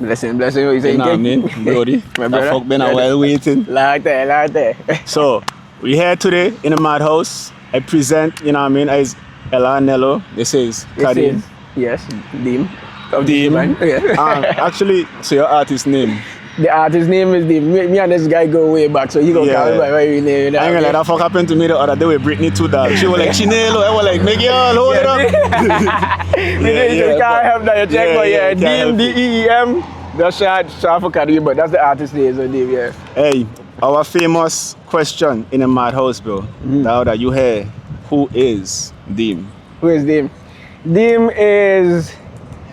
Blessing. What you You saying? know what I mean, Brody? My That brother. fuck been a while waiting. Like that. So, we here today in the Madhouse. I present, you know what I mean, as Ella Nello. This is Kadim. Yes, Deem. Of Deem. Juce the Band. Yeah. Actually, so your artist name? The artist name is Deem. Me and this guy go way back, so he gonna call me by my real name. I ain't gonna let that fuck happen to me the other day with Britney too, dog. She was like, Chinelo. I was like, make y'all hold it up. You can't help that, you check, but Deem, D-E-E-M. That's short for Kadim, but that's the artist name, so Deem, yeah. Hey, our famous question in the Madhouse, bro. Now that you hear, who is Deem? Who is Deem? Deem is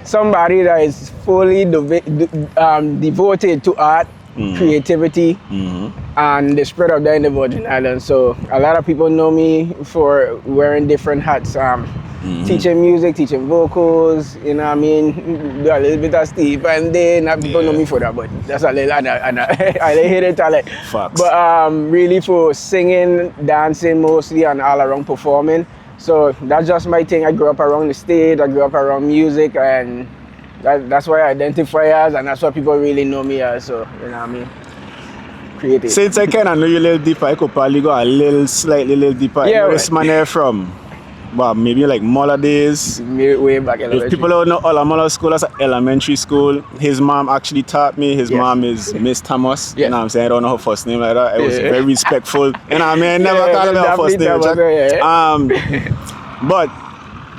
somebody that is fully devoted to art, creativity, and the spread of that in the Virgin Islands. So a lot of people know me for wearing different hats. Teaching music, teaching vocals, you know what I mean? Do a little bit of Steve and then people know me for that, but that's a little, and I hate it talent. Facts. But really for singing, dancing mostly, and all around performing. So that's just my thing. I grew up around the stage, I grew up around music, and that's why I identify as, and that's what people really know me as, so, you know what I mean? Creative. Since I kind of know you a little deeper, I could probably go a little deeper. Yeah, Where this man here from? Well, maybe like Muller days. Way back elementary. If people don't know Muller School, that's an elementary school. His mom actually taught me. His mom is Miss Thomas. Yeah. You know what I'm saying? I don't know her first name like that. I was very respectful. You know what I mean? I never called her her first name. But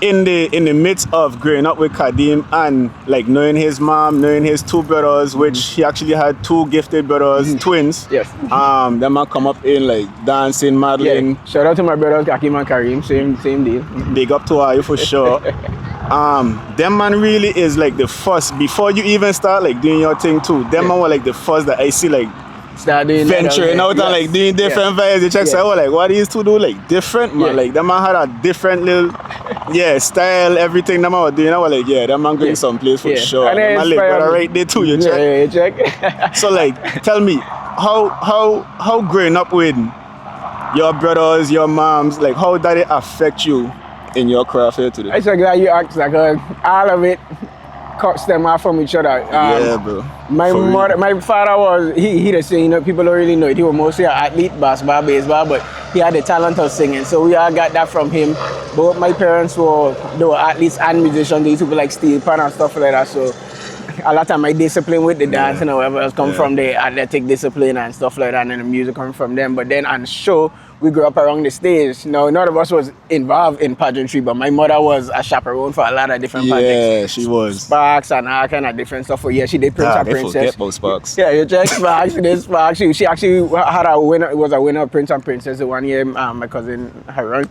in the midst of growing up with Kadim and like knowing his mom, knowing his two brothers, which he actually had two gifted brothers, twins. Yes. Them man come up in like dancing, modeling. Yeah. Shout out to my brothers Kakim and Karim, same deal. Big up to you for sure. Them man really is like the first, before you even start like doing your thing too, them man were like the first that I see like venturing out and like doing different vibes. The checks out like, what these two do like different, man. Like that man had a different little style, everything that man was doing. I was like, that man going someplace for sure. And that man like brother right there too, you check. Yeah, you check. So like, tell me, how growing up with your brothers, your moms, like how did it affect you in your craft here today? I'm so glad you asked, like all of it cuts them off from each other. Bro. My father was, he the same, you know, people don't really know it. He was mostly an athlete, basketball, baseball, but he had the talent of singing. So we all got that from him. Both my parents they were athletes and musicians. They used to be like steel pan and stuff like that. So a lot of my discipline with the dance and whatever else come from the athletic discipline and stuff like that, and then the music come from them. But then on the show, we grew up around the stage. Now, none of us was involved in pageantry, but my mother was a chaperone for a lot of different pageants. Yeah, she was. Sparks and all kind of different stuff. But yeah, she did Prince and Princess. Forget about Sparks. Yeah, you check Sparks. She did Sparks. She actually had was a winner of Prince and Princess the one year my cousin had run.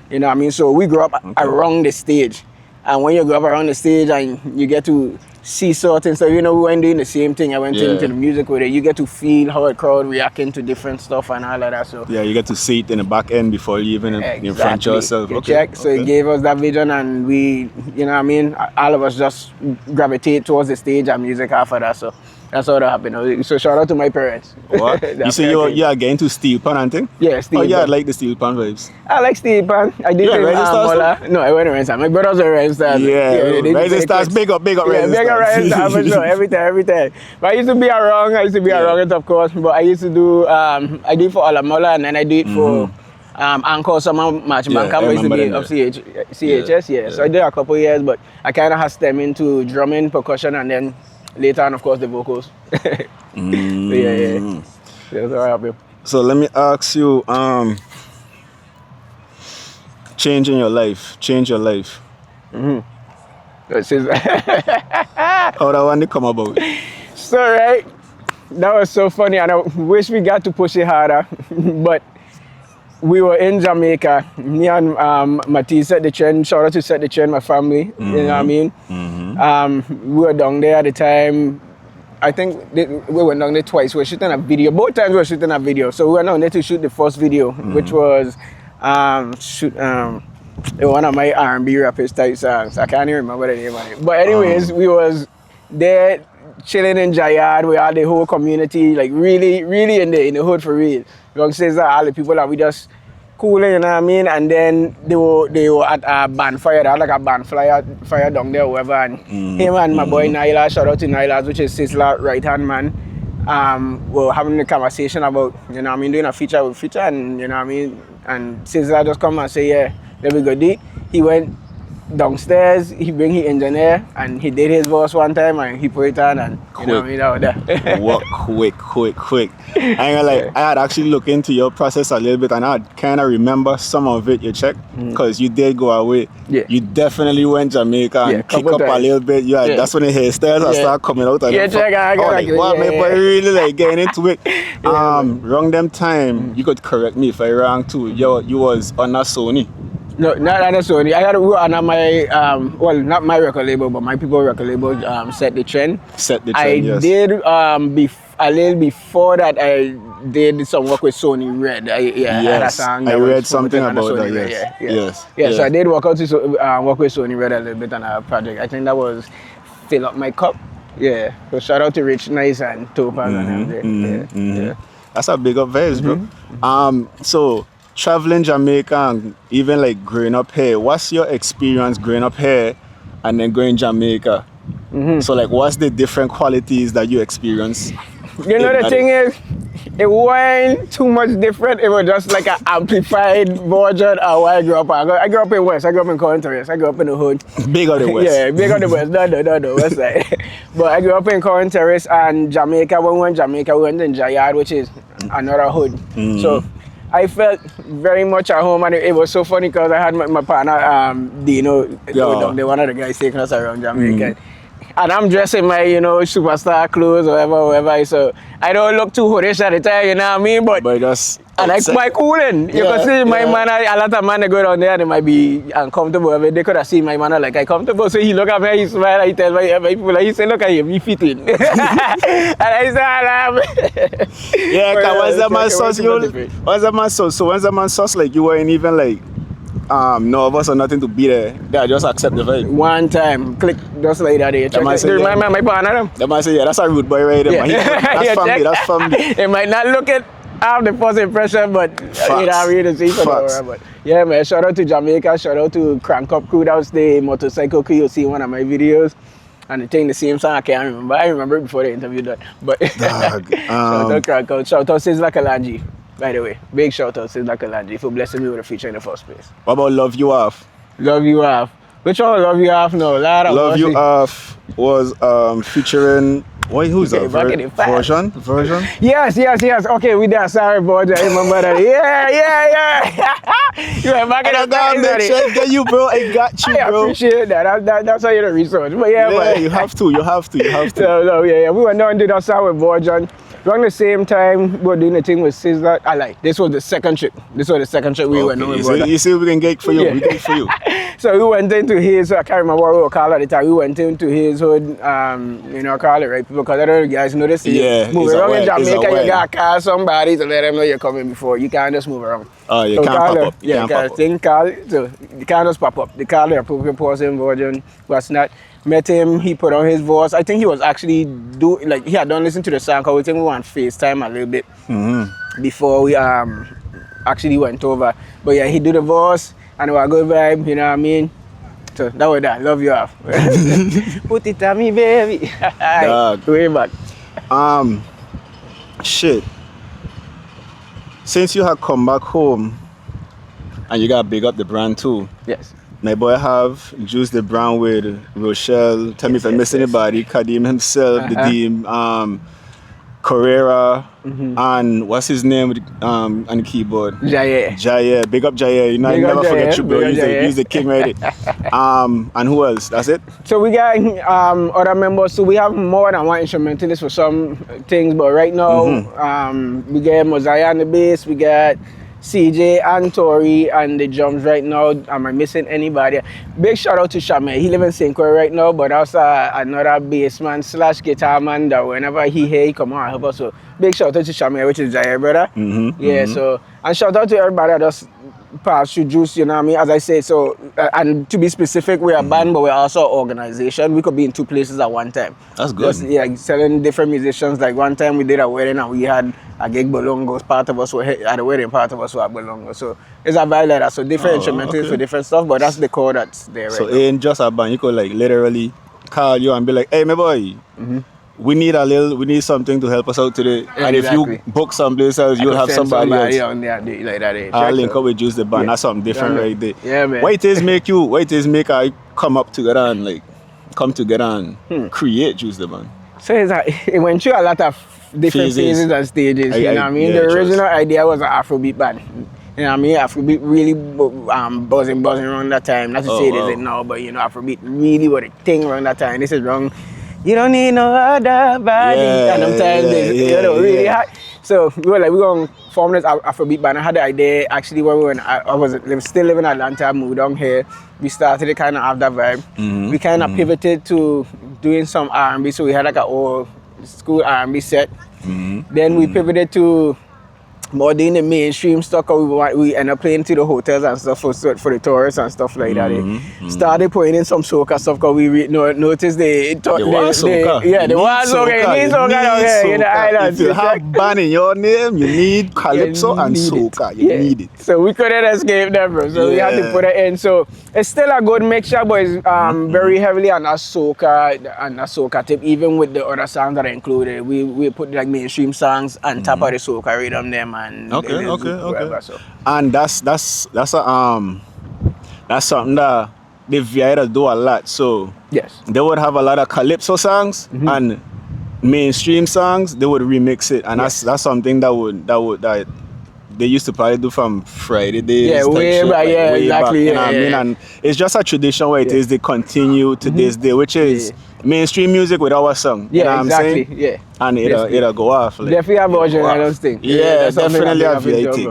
You know what I mean? So we grew up around the stage. And when you grow up around the stage and you get to see certain stuff, you know, we weren't doing the same thing. I went into the music with it. You get to feel how a crowd reacting to different stuff and all of that. So yeah, you get to see it in the back end before you even in front yourself. Check. So it gave us that vision, and we, you know what I mean, all of us just gravitate towards the stage and music after that. So that's how that happened. So shout out to my parents. What? You say you are getting to steel pan and thing? Yeah, steel pan. I like the steel pan vibes. I like steel pan. I did No, I went to Rising Stars. My brothers were Rising Stars. Rising Stars, big up Rising Stars. Big up Rising Stars for sure, every time. But I used to be around it, of course. But I used to do, I do it for Alamola, and then I do it for Encore Summer Marching Band Camp. I used to be of CHS, So I did a couple of years, but I kind of had stem into drumming, percussion, and then later on, of course, the vocals. That's how I happened. So let me ask you, change your life. How that one they come about? So right, that was so funny, and I wish we got to push it harder, but we were in Jamaica. Me and Matisse set the trend. Shout out to Set the Trend, my family. You know what I mean? We were down there at the time. I think we went down there twice. We were shooting a video. Both times we were shooting a video. So we went down there to shoot the first video, which was one of my R&B rappers type songs. I can't even remember the name of it. But anyways, we was there chilling in Jayad with all the whole community, like really in the hood for real. Long says that all the people that we just cool, you know what I mean? And then they were at a band fire. They had like a band fire down there, whoever. And him and my boy Naila, shout out to Naila, which is Sizzla right hand man. We're having a conversation about, you know what I mean, doing a feature with Feature, and you know what I mean. And Sizzla just come and say, yeah, there we go. He went downstairs, he bring his engineer, and he did his verse one time, and he put it on, and you know what I mean, out there. What quick. I ain't gonna lie, I had actually looked into your process a little bit, and I kind of remember some of it, you check, because you did go away. Yeah. You definitely went Jamaica and kick up a little bit. Yeah, that's when the hairstyles start coming out. And check, I but really like getting into it. Wrong them time, you could correct me if I wrong too. You was on a Sony. No, not on a Sony. I had to work on my, well, not my record label, but my people record label, Set the Trend. Yes. Did, a little before that, I did some work with Sony Red. I had a song. I read something about that, yes. So I did work with Sony Red a little bit on a project. I think that was Fill Up My Cup. Yeah. So shout out to Rich Nice and Topaz and them. That's a big up vibes, bro. So, traveling Jamaica and even like growing up here, what's your experience growing up here and then going Jamaica? So like what's the different qualities that you experience? You know the thing is, it wasn't too much different. It was just like an amplified version of where I grew up. I grew up in West. I grew up in Corinth Terrace. I grew up in the hood. Big on the West. Yeah, big on the West. No, West side. But I grew up in Corinth Terrace and Jamaica. When we went to Jamaica, we went in Jayard, which is another hood. So I felt very much at home, and it was so funny because I had my partner, Dino, one of the guys taking us around Jamaica. And I'm dressed in my, superstar clothes or whatever. So I don't look too hoodish at the time, you know what I mean? But that's and I quite cooling. You can see my man, a lot of men go down there, they might be uncomfortable. They could have seen my man like I comfortable. So he look at me, he smile, he tell my people, he say, look at him, he fit in. And I say, I laugh. Yeah, because once the man sauce, so once the man sauce, like you weren't even like, nervous or nothing to be there. They just accept the vibe. One time, click just like that. They remind me of my partner. They might say, yeah, that's a rude boy right there. Yeah. That's family. They might not look at have the first impression, but really see but yeah, man, shout out to Jamaica, shout out to Crank Up Crew. That was the motorcycle crew you'll see in one of my videos. And they think the same song I can't remember. I remember it before they interviewed that. But shout out Crank Up, shout out Sizzla Kalanji. By the way, big shout out to Sizzla Kalanji for blessing me with a feature in the first place. What about Love You Off? Love You Off. Which one Love You Off now? Love You Off was featuring, who's that? Version? Yes. Okay, we did. Sorry, boy. I remember that. Yeah. You went back in the day. Get you, bro. I got you, bro. I appreciate that. That's how you do research. But you have to. No, we went down and did that song with Borjan. Around the same time, we were doing the thing with Sizzla. This was the second trip. We went on with Borjan. You see, we can get for you. We get for you. So we went into his, I can't remember what we were called at the time. We went into his hood, call it right, because I don't know if you guys know this. Move around in Jamaica, you gotta call somebody to let them know you're coming before. You can't just move around. Oh, you can't pop up. Yeah, so you can't just pop up. They call the appropriate person, version, was not. Met him, he put on his voice. I think he was actually he had done listen to the song, because we think we went FaceTime a little bit before we actually went over. But yeah, he did the voice. And it was a good vibe, you know what I mean? So that was that. Love You Off. Put it on me, baby. Way back. Shit. Since you have come back home and you got big up the brand too. Yes. My boy have Juce the Band with Rochelle. Tell me if I miss anybody. Kadim himself, the Deem. Carrera, and what's his name on the keyboard? Jaye. Big up Jaye. You know, I never forget you, bro. He's the king, right? And who else? That's it? So we got other members. So we have more than one instrumentalist for some things, but right now we got Mosiah on the bass, we got CJ and Tori and the drums right now. Am I missing anybody? Big shout out to Shame. He lives in St. Croix right now, but also another bassman / guitar man that whenever he come on and help us. So big shout out to Shame, which is Jaya, brother. So and shout out to everybody that just pass through Juice, you know what I mean? As I say, so, and to be specific, we're a band, but we're also an organization. We could be in 2 places at one time. That's good. Just, yeah, selling different musicians. Like one time we did a wedding and we had a gig Bolongos. Part of us were at the wedding, part of us were at Bolongos. So it's a vibe like that. So different instrumentals for different stuff, but that's the core that's there right now. So it ain't just a band. You could like literally call you and be like, hey, my boy, we need something to help us out today. Yeah, and exactly. if you book someplace else, you'll have somebody else. On there, like that. I'll link up with Juice the Band. That's something different right there. Yeah, man. Why it is make I come together and create Juice the Band? So it's like, it went through a lot of different phases and stages. You know what I mean? The original idea was an Afrobeat band. You know what I mean? Afrobeat really buzzing around that time. Not to say it isn't now, but you know, Afrobeat really was a thing around that time. This is wrong. You don't need no other body. And sometimes really hot. So we were like, we're going to form this Afrobeat band. I had the idea actually when I was still living in Atlanta, I moved down here. We started to kind of have that vibe. We kind of pivoted to doing some R&B. So we had like an old school R&B set. Then we pivoted to more doing the mainstream stuff. We ended up playing to the hotels and stuff for the tourists and stuff like that. Started putting in some soca stuff because we noticed they was soca. Yeah, they was soca. You need soca in the islands. If you have band in your name, you need calypso and soca. You need it. So we couldn't escape them, bro. So we had to put it in. So it's still a good mixture, but it's very heavily on that soca tip. Even with the other songs that are included, we put like mainstream songs on top of the soca rhythm them. And whatever, so. And that's something that the VI do a lot. So yes, they would have a lot of calypso songs and mainstream songs. They would remix it, and that's something that they used to probably do from Friday days. Yeah, way back. Exactly. You know what I mean? And it's just a tradition where it is they continue to this day, which is mainstream music with our song. You know what I'm saying? Yeah. And it'll go off. Like, definitely a version, I don't think. Yeah, definitely a VIT.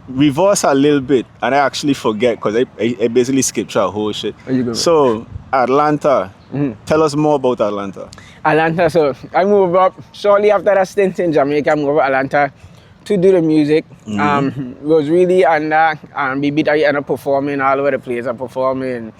Reverse a little bit, and I actually forget because I basically skipped through a whole shit. So, Atlanta. Tell us more about Atlanta. Atlanta, so I moved up shortly after that stint in Jamaica. I moved up to Atlanta to do the music. It was really under R&B beat. I ended up performing all over the place. I performed in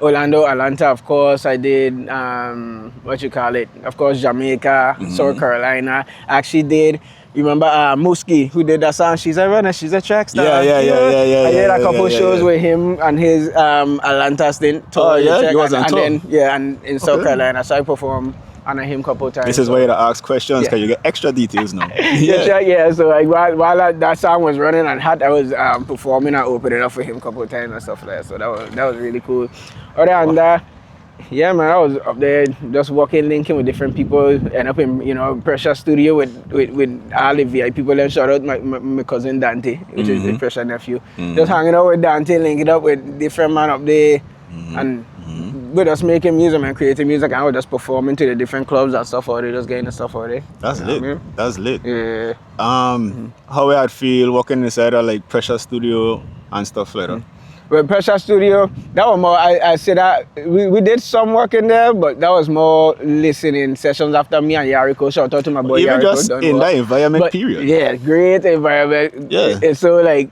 Orlando, Atlanta, of course. I did, of course, Jamaica, South Carolina. I actually did, remember Muskie, who did that song, She's a Runner, She's a Track Star. Yeah. I did a couple shows with him and his Atlanta stint. He was on tour. And in South Carolina. So I performed under him a couple times. This is where you ask questions because you get extra details now. So like while that song was running and hot, I was performing and opening up for him a couple of times and stuff like that. So that was really cool. Other than that, yeah, man, I was up there just working, linking with different people. End up in Pressure Studio with all the VIP people. And shout out my cousin Dante, which is the Pressure nephew. Just hanging out with Dante, linking up with different man up there, and with us making music and creating music. And I was just performing to the different clubs and stuff out there, just getting the stuff out there. That's lit. That's lit. Yeah. How I feel working inside of like Pressure Studio and stuff like that. With Pressure Studio, that was more, I said that we did some work in there, but that was more listening sessions after me and Yariko. Shout out to my boy even Yariko. Just in that environment, period. Yeah, great environment. Yeah. It's so like,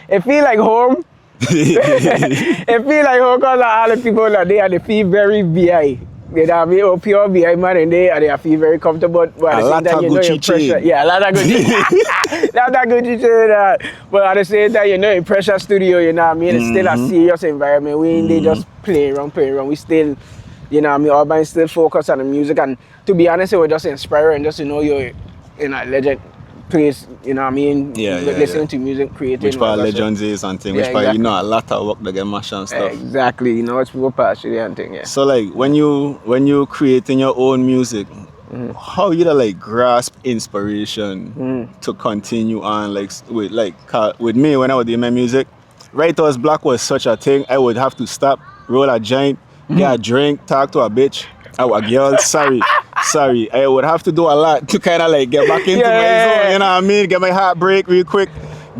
it feel like home. It feel like home because all the people that they feel very VI. You know what I mean? Pure VI man and they feel very comfortable. But at the same time, you know, in pressure. Yeah, a lot of Gucci. Lot of Gucci chain. But at the same time, you know, in Pressure Studio, you know what I mean? It's still a serious environment. We ain't just playing around. We still, you know what I mean? All bands still focus on the music. And to be honest, it was just inspiring just to know you're in a legend place, you know what I mean? Listening to music, creating. Which part Legends is and thing. Which part, you know, a lot of work to get mashed and stuff. Exactly. You know, it's people passionate and thing, yeah. So like when you creating your own music, how you like grasp inspiration to continue on with me when I was doing my music, Writer's Block was such a thing. I would have to stop, roll a joint, get a drink, talk to a bitch, a girl, sorry, I would have to do a lot to kind of like get back into my zone, you know what I mean? Get my heart break real quick,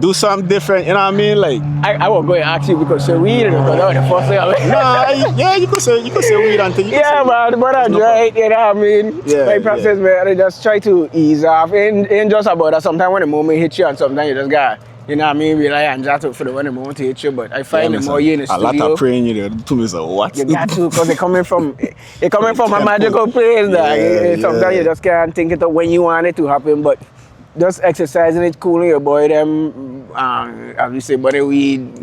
do something different, you know what I mean? Like I was going to ask you because say weed because that was the first thing I was yeah, you could say weed until you yeah, man, but I try, you know what I mean? Yeah, my process, man, I just try to ease off. Ain't just about that. Sometimes when the moment hits you and sometimes you just got, you know what I mean, rely on that for the when the moment to hit you. But I find the more you in the studio. A lot of praying you there. To me, so what? You got to, because it's coming from a magical place. Sometimes you just can't think it up when you want it to happen, but just exercising it, cooling your body, them, as we say, body weed,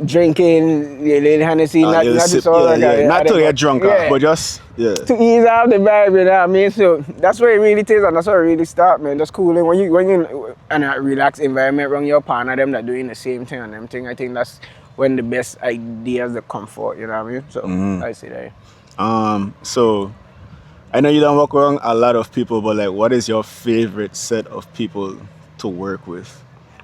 drinking, little Hennessy, not just all like that. Not to get drunk, but just, to ease out the vibe, you know what I mean? So that's where it really is, and that's where it really starts, man. Just cooling. When you in a relaxed environment around your partner, them that doing the same thing and them thing, I think that's when the best ideas that come forth, you know what I mean? So I say that. So I know you don't work around a lot of people, but like, what is your favorite set of people to work with?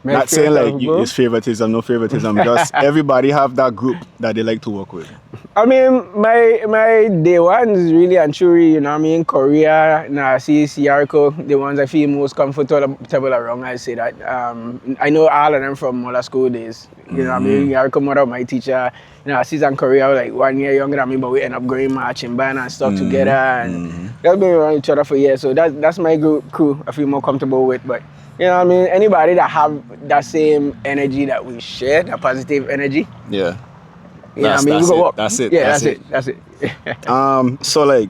Not saying like it's favoritism, no favoritism, just everybody have that group that they like to work with. I mean, my day ones really and truly, you know what I mean, Korea, Narcissus, Yarko, the ones I feel most comfortable around, I say that. I know all of them from Mola school days, you know what I mean, Yarko, mother of my teacher, Narcissus and Korea were like 1 year younger than me, but we end up going marching band and stuff together, and they've been around each other for years, so that's my crew I feel more comfortable with, but you know what I mean? Anybody that have that same energy that we share, that positive energy. Yeah. You know what I mean? We go walk. That's it. Yeah, that's it. So like,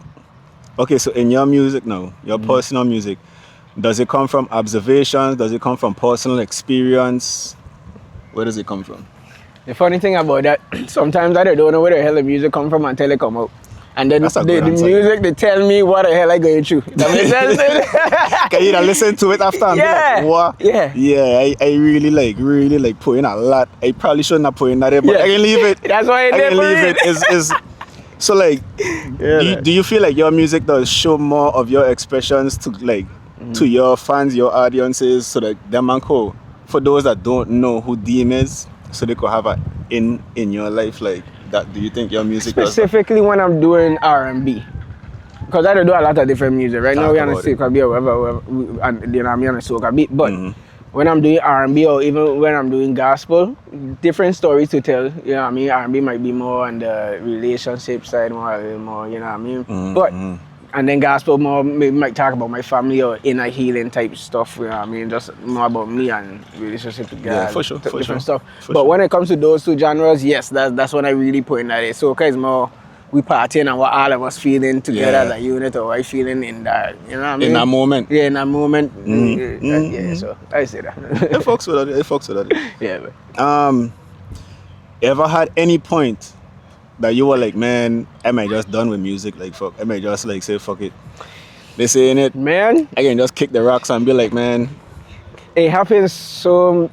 okay, so in your music now, your personal music, does it come from observations? Does it come from personal experience? Where does it come from? The funny thing about that, sometimes I don't know where the hell the music come from until it come out. And then the music, they tell me what the hell I going through. That makes sense? Can you listen to it after and be like, what? Yeah, I really like putting a lot. I probably shouldn't have put in that, but I can leave it. That's why I can leave it. So like, do you feel like your music does show more of your expressions to like to your fans, your audiences, so that them and co, for those that don't know who Deem is, so they could have a in your life like that? Do you think your music specifically when I'm doing R&B? Because I do a lot of different music. Right now we're on a soca beat or whatever, and you know I'm on a soca beat. But when I'm doing R&B or even when I'm doing gospel, different stories to tell. You know what I mean? R&B might be more on the relationship side, more, you know what I mean? But and then gospel more, maybe might talk about my family or inner healing type stuff, you know what I mean? Just more about me and relationship with God. Yeah, for sure. Different stuff. But when it comes to those two genres, yes, that's when I really put in that. Soca is more we partying and what all of us feeling together as a unit, or I feeling in that, you know what I mean? In that moment. Yeah, in that moment. Yeah, so I say that. It fucks with it. Yeah, man. Ever had any point that you were like, man, am I just done with music? Like, fuck, am I just like, say, fuck it? This ain't it. Man. I can just kick the rocks and be like, man. It happens so,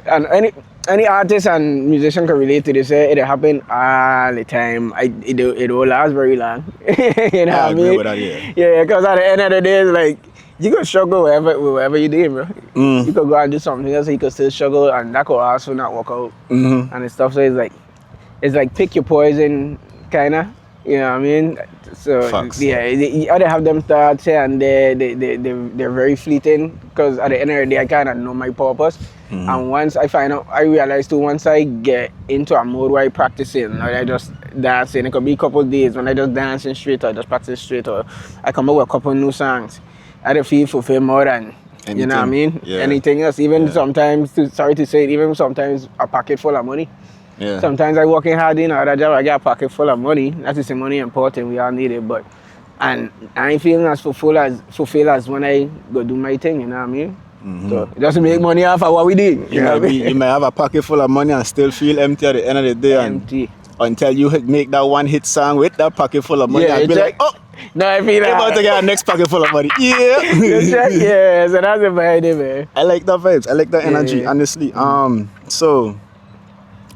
and any artist and musician can relate to this. It happen all the time. It will last very long. You know what I mean? I agree with that, Yeah, because at the end of the day, like, you could struggle wherever you do, bro. You could go and do something else, you could still struggle, and that could also not work out. And stuff, so it's like pick your poison, kinda. You know what I mean? So Facts. Yeah, you either have them thoughts and they're very fleeting, because at the end of the day I kind of know my purpose. And once I realize too, once I get into a mode where I practicing, or I just dancing, it could be a couple of days when I just dancing straight or just practice straight, or I come up with a couple new songs, I don't feel fulfilled more than anything. You know what I mean? Yeah. Anything else, even sometimes, sorry to say it, even sometimes a pocket full of money. Yeah. Sometimes I working hard in other job, I get a pocket full of money. That is the money important, we all need it, but and I ain't feeling as fulfilled as when I go do my thing, you know what I mean? So just make money off of what we did. You might have a pocket full of money and still feel empty at the end of the day. Empty. Until you make that one hit song with that pocket full of money and be like, oh, no, I feel you're about to get a next pocket full of money. Yeah. Yeah, so that's the vibe, man. I like that vibes. I like that energy, honestly. So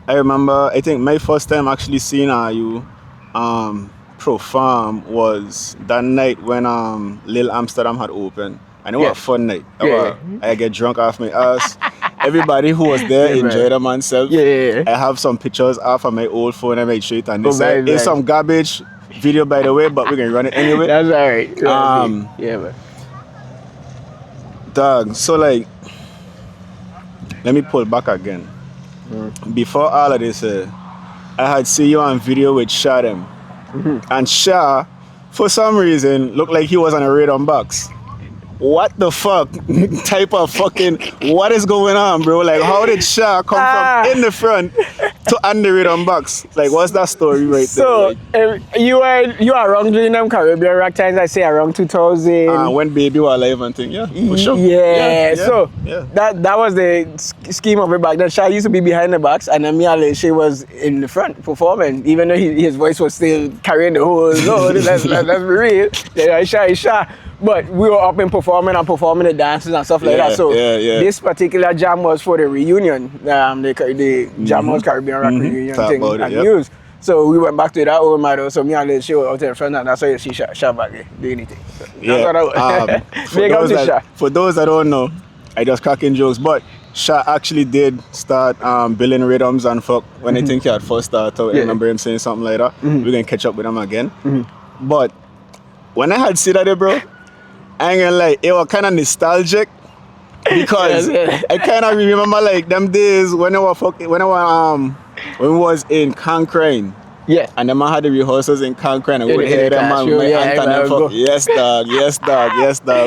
I remember, I think my first time actually seeing you perform was that night when Lil Amsterdam had opened. And it was a fun night. I get drunk off my ass. Everybody who was there enjoyed them themselves. I have some pictures off of my old phone. I made sure it, and they said it's some garbage video, by the way, but we can run it anyway. That's alright. Yeah, man. Dog, so like let me pull back again. Before all of this, I had seen you on video with Sha them. And Sha, for some reason, looked like he was on a rhythm box. What the fuck type of fucking, what is going on, bro? Like, how did Sha come from in the front to on the rhythm box? Like, what's that story right there? So, you are around during them Caribbean rock times, I say around 2000. When Baby was alive and thing, yeah, for sure. Yeah. So, that was the scheme of it back then. Sha used to be behind the box, and then me and Leche was in the front performing, even though his voice was still carrying the whole load. Let's be real. Yeah, Sha. But we were up and performing the dances and stuff like that. So this particular jam was for the reunion, the Jam Caribbean Rock reunion thing and news. So we went back to that old Madhouse. So me and Lil Shay were out in front, and that's why you see Sha back there doing anything. So for those that don't know, I just cracking jokes, but Sha actually did start billing rhythms and fuck when I think he had first started. I remember him saying something like that. We're gonna catch up with him again. But when I had seen that, bro, I ain't gonna lie, it was kind of nostalgic because I kind of remember like them days when we was in Cancrane. Yeah. And then I had the rehearsals in Cancrane and we would hear them and my Anthony fuck, yes dog.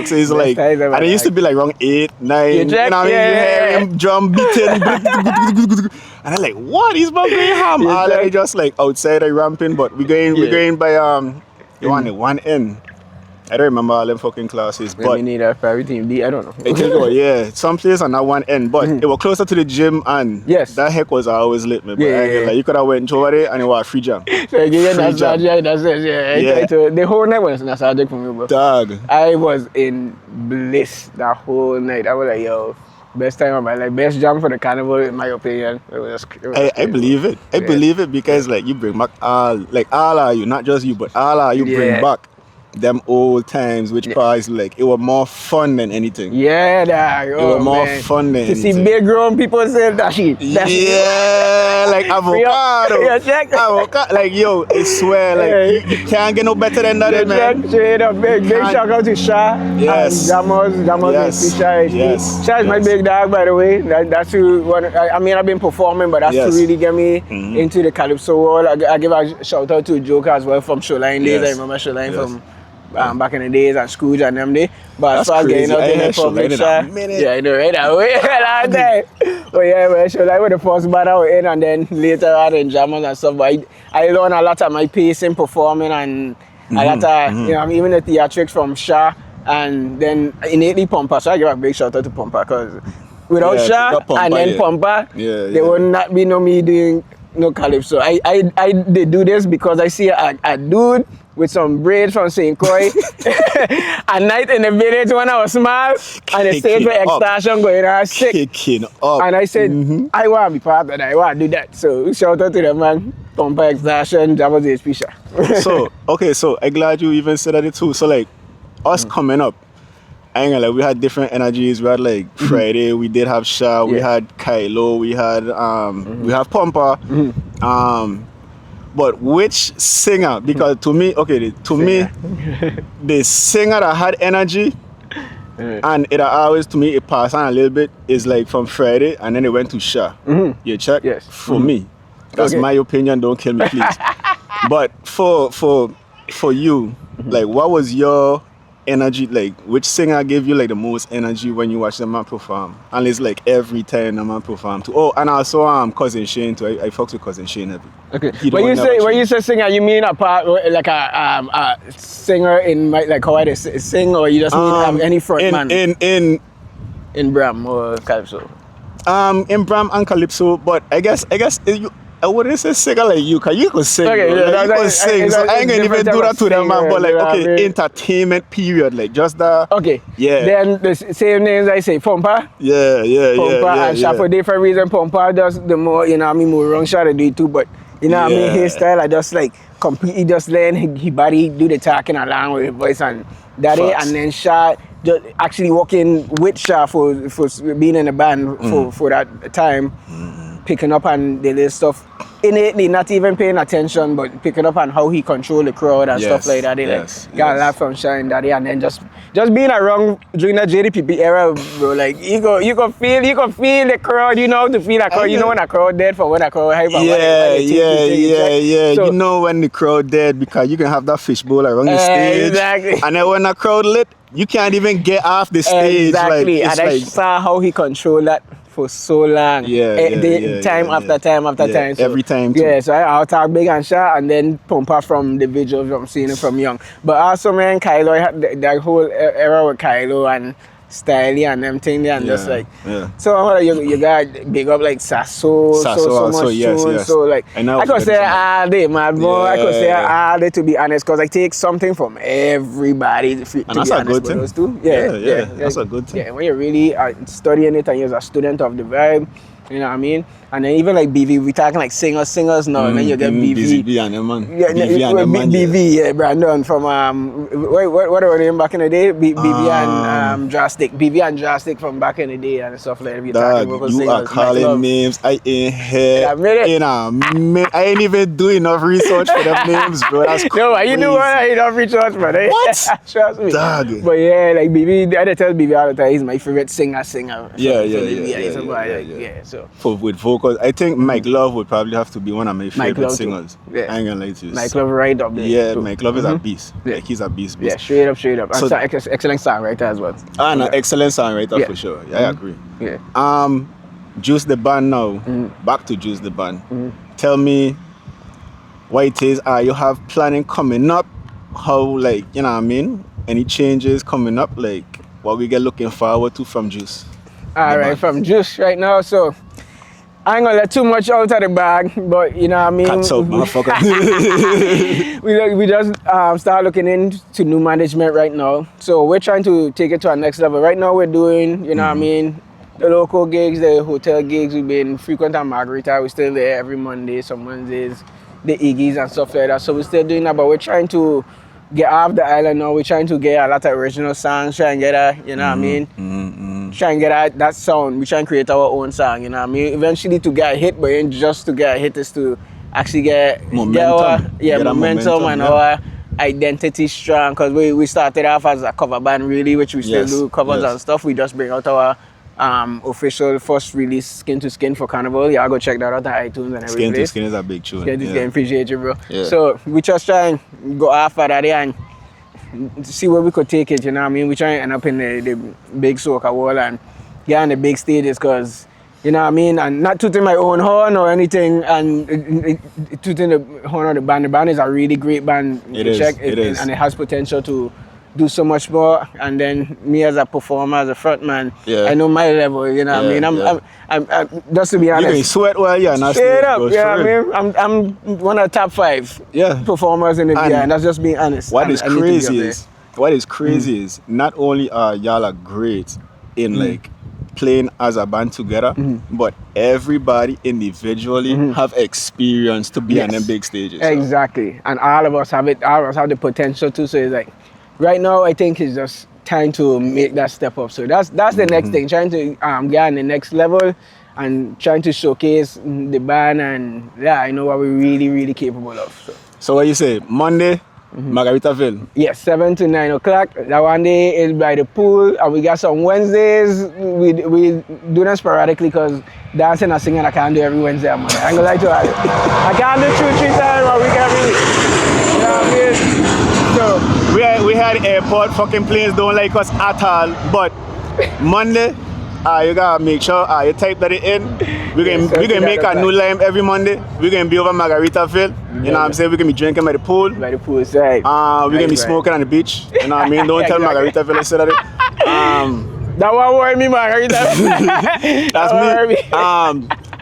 So it's like, and it used to be like around 8, 9, you know what I mean? You hear him drum beating. And I'm like, what? He's about going ham. All I just like outside I ramping, but we going by one end. I don't remember all them fucking classes, but we need a private team D. I don't know. I think it was, some place on that one end, but it was closer to the gym, and that heck was always lit, man. Like, you could have went over there and it was a free jam. So again, the whole night was nostalgic for me, bro. Dog. I was in bliss that whole night. I was like, yo, best time of my life, best jam for the carnival in my opinion. I believe it. I believe it because like you bring back all of you, not just you, but all of you bring back them old times, which parts like it was more fun than anything. Yeah, dog. It was more fun than anything. To see big grown people say that shit. Like avocado. Avocado. Like yo, I swear, like you can't get no better than that, man. Straight up, big shout out to Sha. Yes. Jamos Sha is my big dog, by the way. That's who. I mean, I've been performing, but that's who really get me into the calypso world. I give a shout out to Joker as well from Shoreline days. I remember Shoreline from back in the days and Scrooge and them day. But as far as getting out there in public, yeah, I know, right? But yeah, man, so like with the first band I was in, and then later on in jammers and stuff. But I learned a lot of my pacing, performing, and a lot of, you know, even the theatrics from Sha, and then innately Pompa. So I give a big shout out to Pompa, because without Sha and then Pompa, there would not be no me doing no calypso. I did do this because I see a dude with some braids from St. Croix at night in the village when I was small, and the stage for extortion going on sick. Kicking up. And I said, I want to be part of that, I want to do that. So shout out to the man, Pompa Extortion, Java HP Sha. So I'm glad you even said that too. So like, us coming up, I ain't gonna lie, we had different energies. We had like Friday, we did have Sha, we had Kylo, we had Pompa. But which singer? Because to me, the singer that had energy, and it always, to me, it passed on a little bit, is like from Friday, and then it went to Sha. You check? Yes. For me, that's my opinion. Don't kill me, please. But for you, like, what was your energy, like which singer gave you like the most energy when you watch the man perform? And it's like every time the man perform too. Oh, and also Cousin Shane too. I fucked with Cousin Shane every. Okay. When you say singer, you mean a part like a singer in like how I sing, or you just mean any front man in Bram or Calypso? In Bram and Calypso, but I guess I wouldn't say singer like you, because you could sing. Okay, you could sing. So I ain't gonna even do that to them, man. But like, okay, entertainment period, like just the. Okay. Yeah. Then the same names I say, Pompa. Pompa and Sha for different reason. Pompa does the more, you know what I mean, more wrong shot I do it too, but you know what I mean, his style I just like completely just letting his body do the talking along with his voice and that it, and then Sha just actually working with Sha for being in the band for that time. Picking up on the little stuff innately not even paying attention, but picking up on how he control the crowd and stuff like that. They got a lot from Shine Daddy, and then just being around during the JDPP era, bro. Like you can feel the crowd. You know to feel that crowd. You know when a crowd dead for when a crowd hype. Yeah. So, you know when the crowd dead because you can have that fishbowl around the stage. Exactly. And then when the crowd lit, you can't even get off the stage. Exactly. Like, and I saw how he controlled that for so long. Time after time. So, every time too. Yeah, so I'll talk big and shot and then pump up from the visuals from seeing it from young. But also, man, Kylo, I had that whole era with Kylo and Styly and them thing there, and just like, so you got big up like Sasso so much yes. So like, I could say all day, mad boy. I could say all day to be honest, because I take something from everybody to be honest. That's a good thing. Those two. Yeah, that's a good thing. Yeah, when you're really studying it and you're a student of the vibe, you know what I mean? And then even like BV, we talking like singers now, and then you get BV. BV and them man. BV, Brandon from what are they back in the day? BV and Drastic. BV and Drastic from back in the day and stuff like that. Dog, you are calling names. I ain't here. I ain't even doing enough research for them names, bro. That's crazy. No, you do enough research, man. What? Trust me. Dog. But yeah, like BV, I tell BV all the time, he's my favorite singer. Yeah. So with vocals, I think Mike Love would probably have to be one of my favorite singers. I ain't gonna lie to you. Mike Love right up there. Yeah, Mike Love is a beast. Like he's a beast. Yeah, straight up. So, excellent songwriter as well. No, excellent songwriter for sure. Yeah, I agree. Yeah. Juice the Band now. Back to Juice the Band. Tell me what it is you have planning coming up. How, like, you know what I mean? Any changes coming up? Like what we get looking forward to from Juice? Alright, from Juice right now. So I ain't gonna let too much out of the bag, but you know what I mean? Cuts up, motherfucker. we just start looking into new management right now. So we're trying to take it to our next level. Right now we're doing, you know what I mean, the local gigs, the hotel gigs. We've been frequent at Margarita. We're still there every Monday, some Wednesdays, the Iggy's and stuff like that. So we're still doing that, but we're trying to get off the island now. We're trying to get a lot of original songs, try and get you know what I mean? Try and get that sound. We try and create our own song, you know what I mean? Eventually to get a hit, but ain't just to get a hit, is to actually get momentum and our identity strong. Because we started off as a cover band really, which we still do covers and stuff. We just bring out our official first release, Skin to Skin, for Carnival. Yeah, go check that out on iTunes and every Skin place. to Skin is a big tune. Skin to Skin, appreciate you, bro. Yeah. So we just try and go after that and see where we could take it, you know what I mean? We try and end up in the big soca wall and get on the big stages, because, you know what I mean? And not tooting my own horn or anything, and tooting the horn of the band. The band is a really great band. It is. And it has potential to do so much more. And then me as a performer, as a frontman, I know my level, you know what I mean? I'm just to be honest. You can sweat while you're not straight up, you know what I mean? I'm one of the top 5 performers in the year, and that's just being honest. What is crazy is not only are y'all are great in like playing as a band together, but everybody individually have experience to be on them big stages. Exactly. And all of us have it, all of us have the potential to. So it's like, right now I think it's just time to make that step up. So that's the next thing, trying to get on the next level and trying to showcase the band, and I know what we're really capable of. So what you say, Monday, Margaritaville? Yes, 7 to 9 o'clock. That one day is by the pool, and we got some Wednesdays. We do them sporadically, because dancing and singing I can't do every Wednesday. Man. I ain't gonna lie to you. I can't do 2-3 times a week every week. You know what I mean? So we had airport, fucking planes don't like us at all, but Monday, you gotta make sure you type that in. We can make a new lime every Monday. We're gonna be over Margaritaville. You know what I'm saying? We're gonna be drinking by the pool. By the pool side. We're gonna be smoking on the beach. You know what I mean? Don't tell Margaritaville I said that. That won't worry me, Margaritaville. That's me.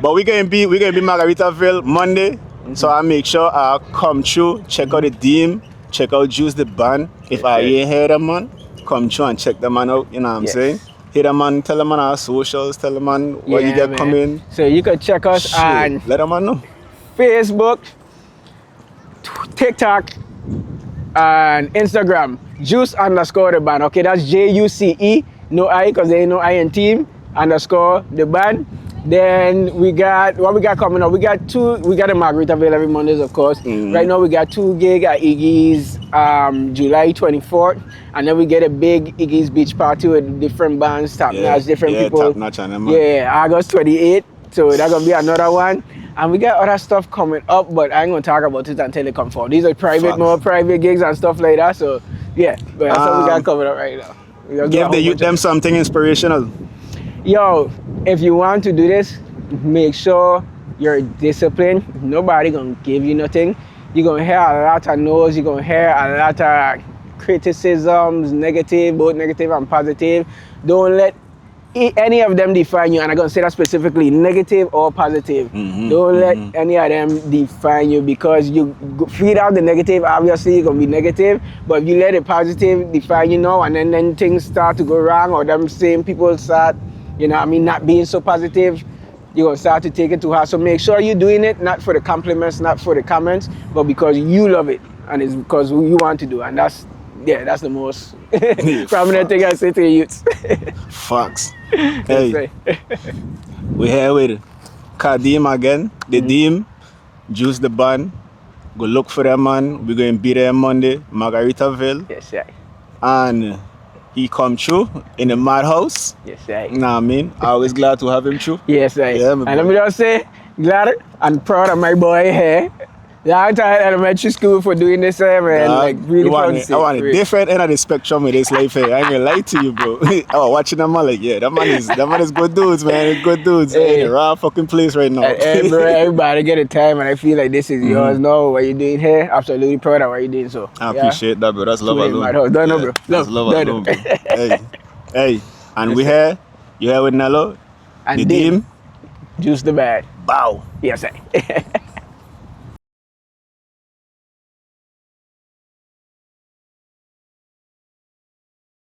But we're gonna be Margaritaville Monday. So I make sure I come through, check out the Deem, check out Juice the Band. If I ain't heard them, man, come through and check them man out. You know what I'm saying? Hit them man, tell them on our socials, tell them man what you get coming. So you can check us on let them man know. Facebook, TikTok, and Instagram. Juice_the band. Okay, that's JUCE, no I, because there ain't no I in team, _ the band. Then we got what we got coming up. We got a Margaritaville every Mondays, of course. Right now we got 2 gigs at Iggy's July 24th, and then we get a big Iggy's beach party with different bands, top notch, different people. Top notch on them, man. Yeah, August 28th. So that's gonna be another one. And we got other stuff coming up, but I ain't gonna talk about it until it comes forward. These are more private gigs and stuff like that. So yeah, but that's what we got coming up right now. Give the youth them something inspirational. Yo, if you want to do this, make sure you're disciplined. Nobody gonna give you nothing. You're gonna hear a lot of no's, you're gonna hear a lot of criticisms, both negative and positive. Don't let any of them define you, and I'm gonna say that specifically, negative or positive. Don't let any of them define you, because you feed out the negative, obviously you're gonna be negative, but if you let the positive define you now, and then things start to go wrong, or them same people start, not being so positive, you're gonna start to take it too hard. So make sure you're doing it not for the compliments, not for the comments, but because you love it, and it's because you want to do, and that's the most prominent thing I say to the youths. Facts. Hey, we're here with Deem again, the Deem, Juce the Band. Go look for them, man. We're going to be there Monday, Margaritaville. Yes, sir. And he come through in the Madhouse. Yes, sir. Know what I mean? Always glad to have him through. Yes, sir. Yeah, and let me just say, glad and proud of my boy here. Yeah, I'm tired elementary school for doing this, man. Really proud to see. I want a different end of the spectrum with this life here. I ain't gonna lie to you, bro. Oh, watching them, man, that man is good dudes, man. Good dudes. Hey, the raw fucking place right now. Hey, bro, everybody get a time, and I feel like this is yours. No, what you doing here? Absolutely proud of what you doing. So I appreciate that, bro. That's love alone. Don't know, bro. That's love alone, bro. Hey, and we here. You here with Nello, and the Deem, Juce the Band. Bow. Yes, sir.